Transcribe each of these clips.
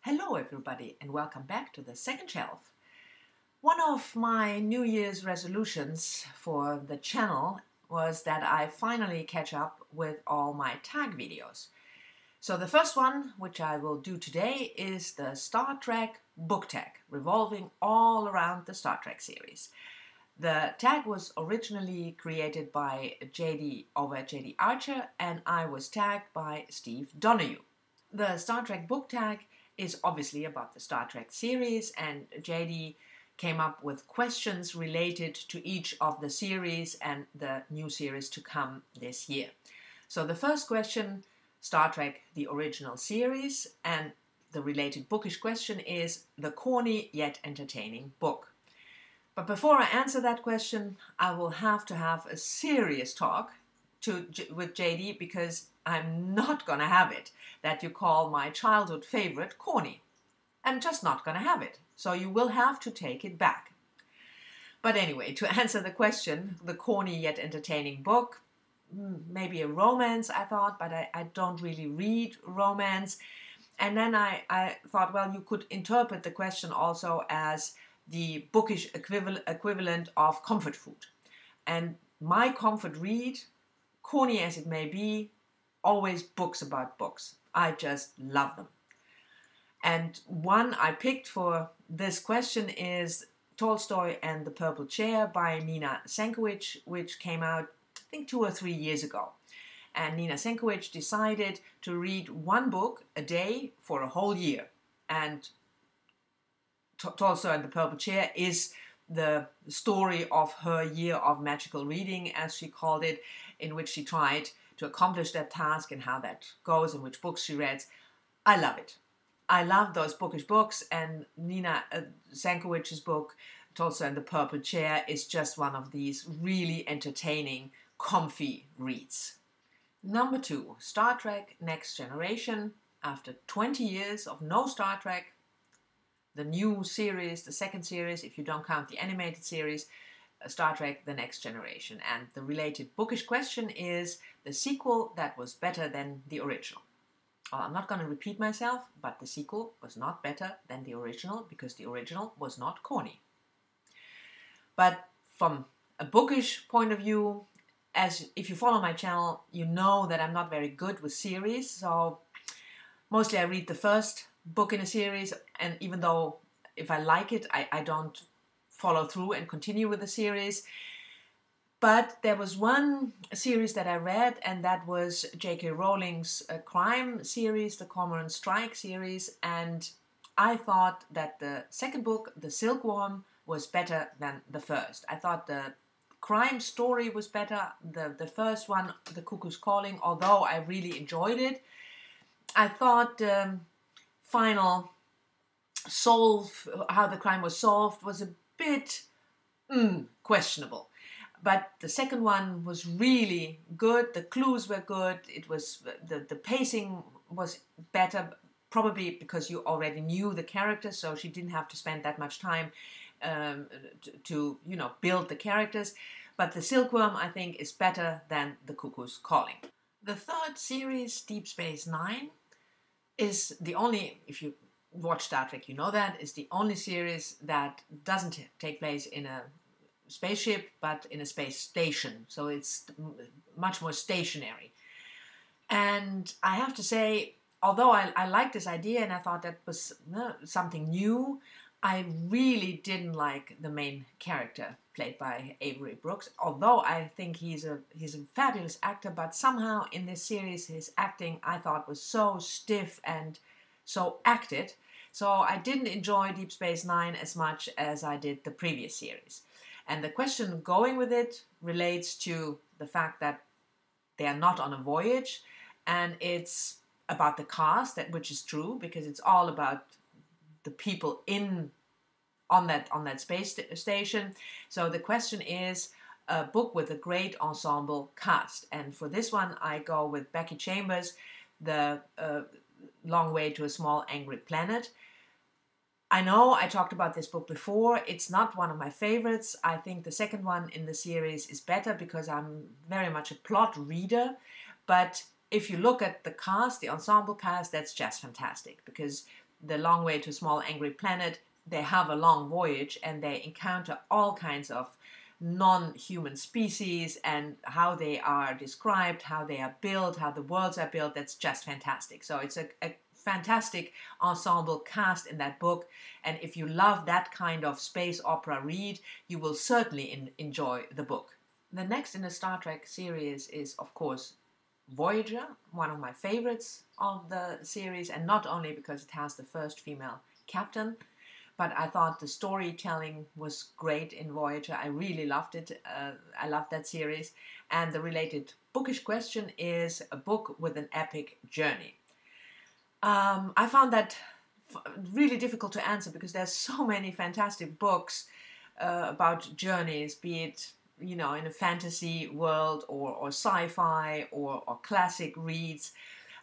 Hello everybody and welcome back to the second shelf. One of my New Year's resolutions for the channel was that I finally catch up with all my tag videos. So the first one, which I will do today, is the Star Trek book tag, revolving all around the Star Trek series. The tag was originally created by Dee Archer and I was tagged by Steve Donahue. The Star Trek book tag is obviously about the Star Trek series, and JD came up with questions related to each of the series and the new series to come this year. So the first question, Star Trek, the original series, and the related bookish question is the corny yet entertaining book. But before I answer that question, I will have to have a serious talk with JD, because I'm not gonna have it that you call my childhood favorite corny. I'm just not gonna have it. So you will have to take it back. But anyway, to answer the question, the corny yet entertaining book, maybe a romance, I thought, but I don't really read romance. And then I thought, well, you could interpret the question also as the bookish equivalent of comfort food. And my comfort read, corny as it may be, always books about books. I just love them. And one I picked for this question is Tolstoy and the Purple Chair by Nina Sankovitch, which came out, I think, 2 or 3 years ago. And Nina Sankovitch decided to read one book a day for a whole year. And Tolstoy and the Purple Chair is the story of her year of magical reading, as she called it, in which she tried to accomplish that task and how that goes and which books she read. I love it. I love those bookish books, and Nina Sankovich's book, Tolstoy and the Purple Chair, is just one of these really entertaining, comfy reads. Number 2, Star Trek Next Generation. After 20 years of no Star Trek, the new series, the second series, if you don't count the animated series, Star Trek The Next Generation. And the related bookish question is the sequel that was better than the original. Well, I'm not going to repeat myself, but the sequel was not better than the original because the original was not corny. But from a bookish point of view, as if you follow my channel, you know that I'm not very good with series. So mostly I read the first book in a series, and even though if I like it, I don't follow through and continue with the series. But there was one series that I read, and that was J.K. Rowling's crime series, the Cormoran Strike series, and I thought that the second book, The Silkworm, was better than the first. I thought the crime story was better, the first one, The Cuckoo's Calling, although I really enjoyed it. I thought the final how the crime was solved was a bit questionable. But the second one was really good. The clues were good. It was the pacing was better, probably because you already knew the characters, so she didn't have to spend that much time to build the characters. But the Silkworm, I think, is better than The Cuckoo's Calling. The third series, Deep Space Nine, is the only, if you watch Star Trek, you know that, is the only series that doesn't take place in a spaceship, but in a space station. So it's much more stationary. And I have to say, although I liked this idea and I thought that was something new, I really didn't like the main character played by Avery Brooks. Although I think he's a fabulous actor, but somehow in this series his acting I thought was so stiff and so acted. So I didn't enjoy Deep Space Nine as much as I did the previous series. And the question going with it relates to the fact that they are not on a voyage, and it's about the cast, which is true because it's all about the people on that space station. So the question is a book with a great ensemble cast, and for this one I go with Becky Chambers, The Long Way to a Small Angry Planet. I know I talked about this book before. It's not one of my favorites. I think the second one in the series is better because I'm very much a plot reader. But if you look at the cast, the ensemble cast, that's just fantastic because The Long Way to Small Angry Planet, they have a long voyage and they encounter all kinds of non-human species and how they are described, how they are built, how the worlds are built. That's just fantastic. So it's a fantastic ensemble cast in that book, and if you love that kind of space opera read, you will certainly enjoy the book. The next in the Star Trek series is, of course, Voyager, one of my favorites of the series, and not only because it has the first female captain, but I thought the storytelling was great in Voyager. I really loved it. I loved that series. And the related bookish question is a book with an epic journey. I found that really difficult to answer because there's so many fantastic books about journeys, be it, you know, in a fantasy world or sci-fi or classic reads.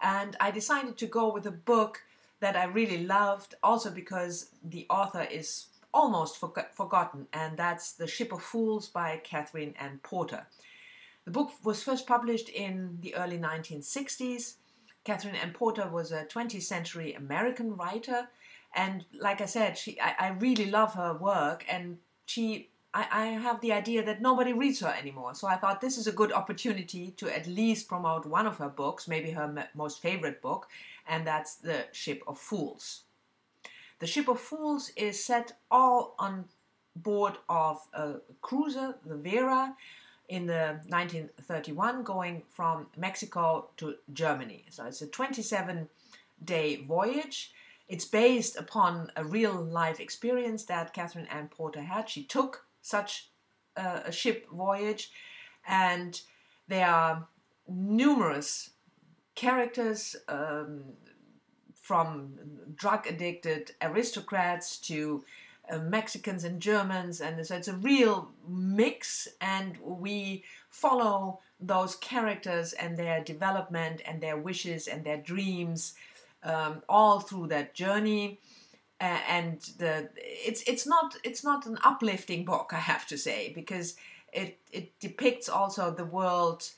And I decided to go with a book that I really loved, also because the author is almost forgotten, and that's The Ship of Fools by Katherine and Porter. The book was first published in the early 1960s. Katherine Ann Porter was a 20th century American writer, and like I said, I really love her work, and I have the idea that nobody reads her anymore, so I thought this is a good opportunity to at least promote one of her books, maybe her most favorite book, and that's The Ship of Fools. The Ship of Fools is set all on board of a cruiser, the Vera, in the 1931, going from Mexico to Germany. So it's a 27-day voyage. It's based upon a real-life experience that Katherine Ann Porter had. She took such a ship voyage, and there are numerous characters, from drug-addicted aristocrats to Mexicans and Germans, and so it's a real mix, and we follow those characters and their development and their wishes and their dreams all through that journey. And it's not an uplifting book, I have to say, because it depicts also the world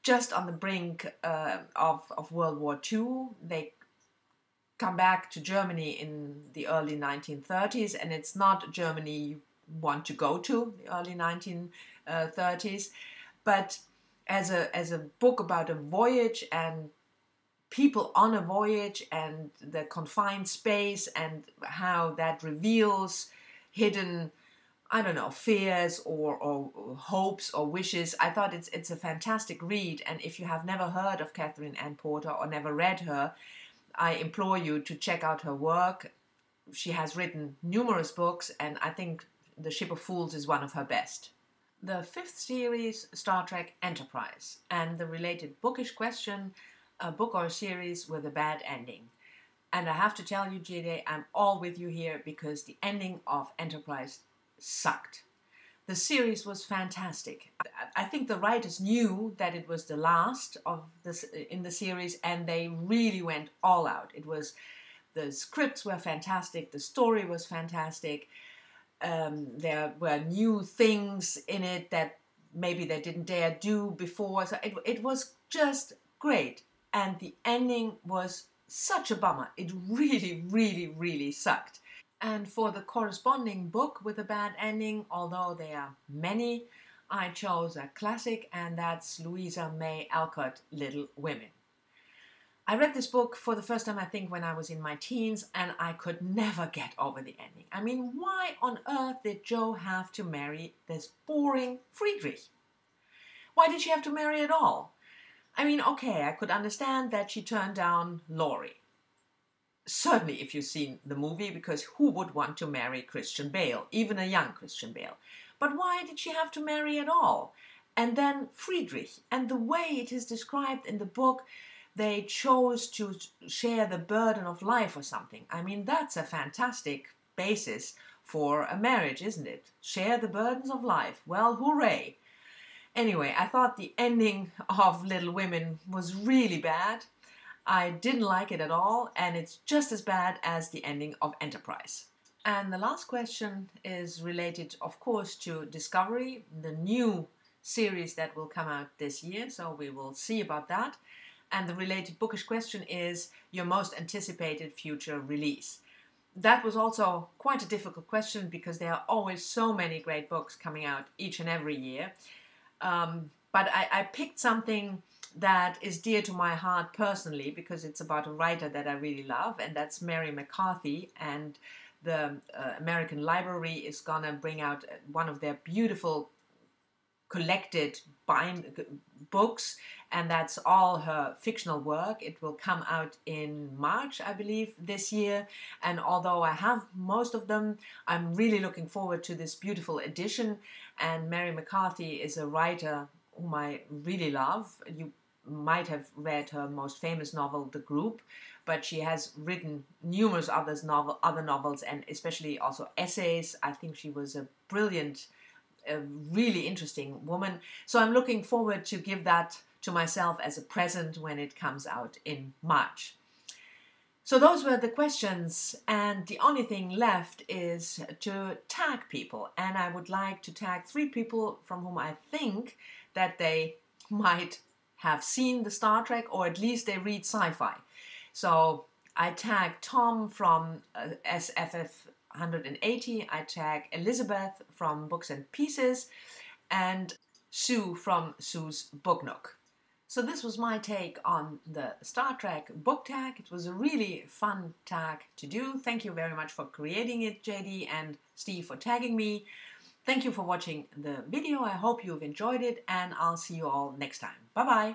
just on the brink of World War II. They come back to Germany in the early 1930s, and it's not Germany you want to go to, the early 1930s, but as a book about a voyage and people on a voyage and the confined space and how that reveals hidden, I don't know, fears or hopes or wishes. I thought it's a fantastic read, and if you have never heard of Katherine Ann Porter or never read her, I implore you to check out her work. She has written numerous books, and I think The Ship of Fools is one of her best. The fifth series, Star Trek Enterprise, and the related bookish question, a book or a series with a bad ending. And I have to tell you, Jide, I'm all with you here because the ending of Enterprise sucked. The series was fantastic. I think the writers knew that it was the last of this in the series, and they really went all out. The scripts were fantastic, the story was fantastic. There were new things in it that maybe they didn't dare do before. So it was just great. And the ending was such a bummer. It really, really, really sucked. And for the corresponding book with a bad ending, although there are many, I chose a classic, and that's Louisa May Alcott, Little Women. I read this book for the first time, I think, when I was in my teens, and I could never get over the ending. I mean, why on earth did Jo have to marry this boring Friedrich? Why did she have to marry at all? I mean, okay, I could understand that she turned down Laurie. Certainly if you've seen the movie, because who would want to marry Christian Bale, even a young Christian Bale? But why did she have to marry at all? And then Friedrich, and the way it is described in the book, they chose to share the burden of life or something. I mean, that's a fantastic basis for a marriage, isn't it? Share the burdens of life. Well, hooray! Anyway, I thought the ending of Little Women was really bad. I didn't like it at all, and it's just as bad as the ending of Enterprise. And the last question is related, of course, to Discovery, the new series that will come out this year, so we will see about that. and the related bookish question is your most anticipated future release. That was also quite a difficult question because there are always so many great books coming out each and every year. But I picked something that is dear to my heart personally because it's about a writer that I really love, and that's Mary McCarthy. And the American Library is gonna bring out one of their beautiful collected books, and that's all her fictional work. It will come out in March, I believe, this year, and although I have most of them, I'm really looking forward to this beautiful edition. And Mary McCarthy is a writer whom I really love. You might have read her most famous novel, The Group, but she has written numerous other novels, and especially also essays. I think she was a brilliant, a really interesting woman. So I'm looking forward to give that to myself as a present when it comes out in March. So those were the questions, and the only thing left is to tag people. And I would like to tag 3 people from whom I think that they might have seen the Star Trek, or at least they read sci-fi. So I tag Tom from SFF 180, I tag Elizabeth from Books and Pieces, and Sue from Sue's Book Nook. So this was my take on the Star Trek book tag. It was a really fun tag to do. Thank you very much for creating it, JD and Steve, for tagging me. Thank you for watching the video. I hope you've enjoyed it, and I'll see you all next time. Bye-bye.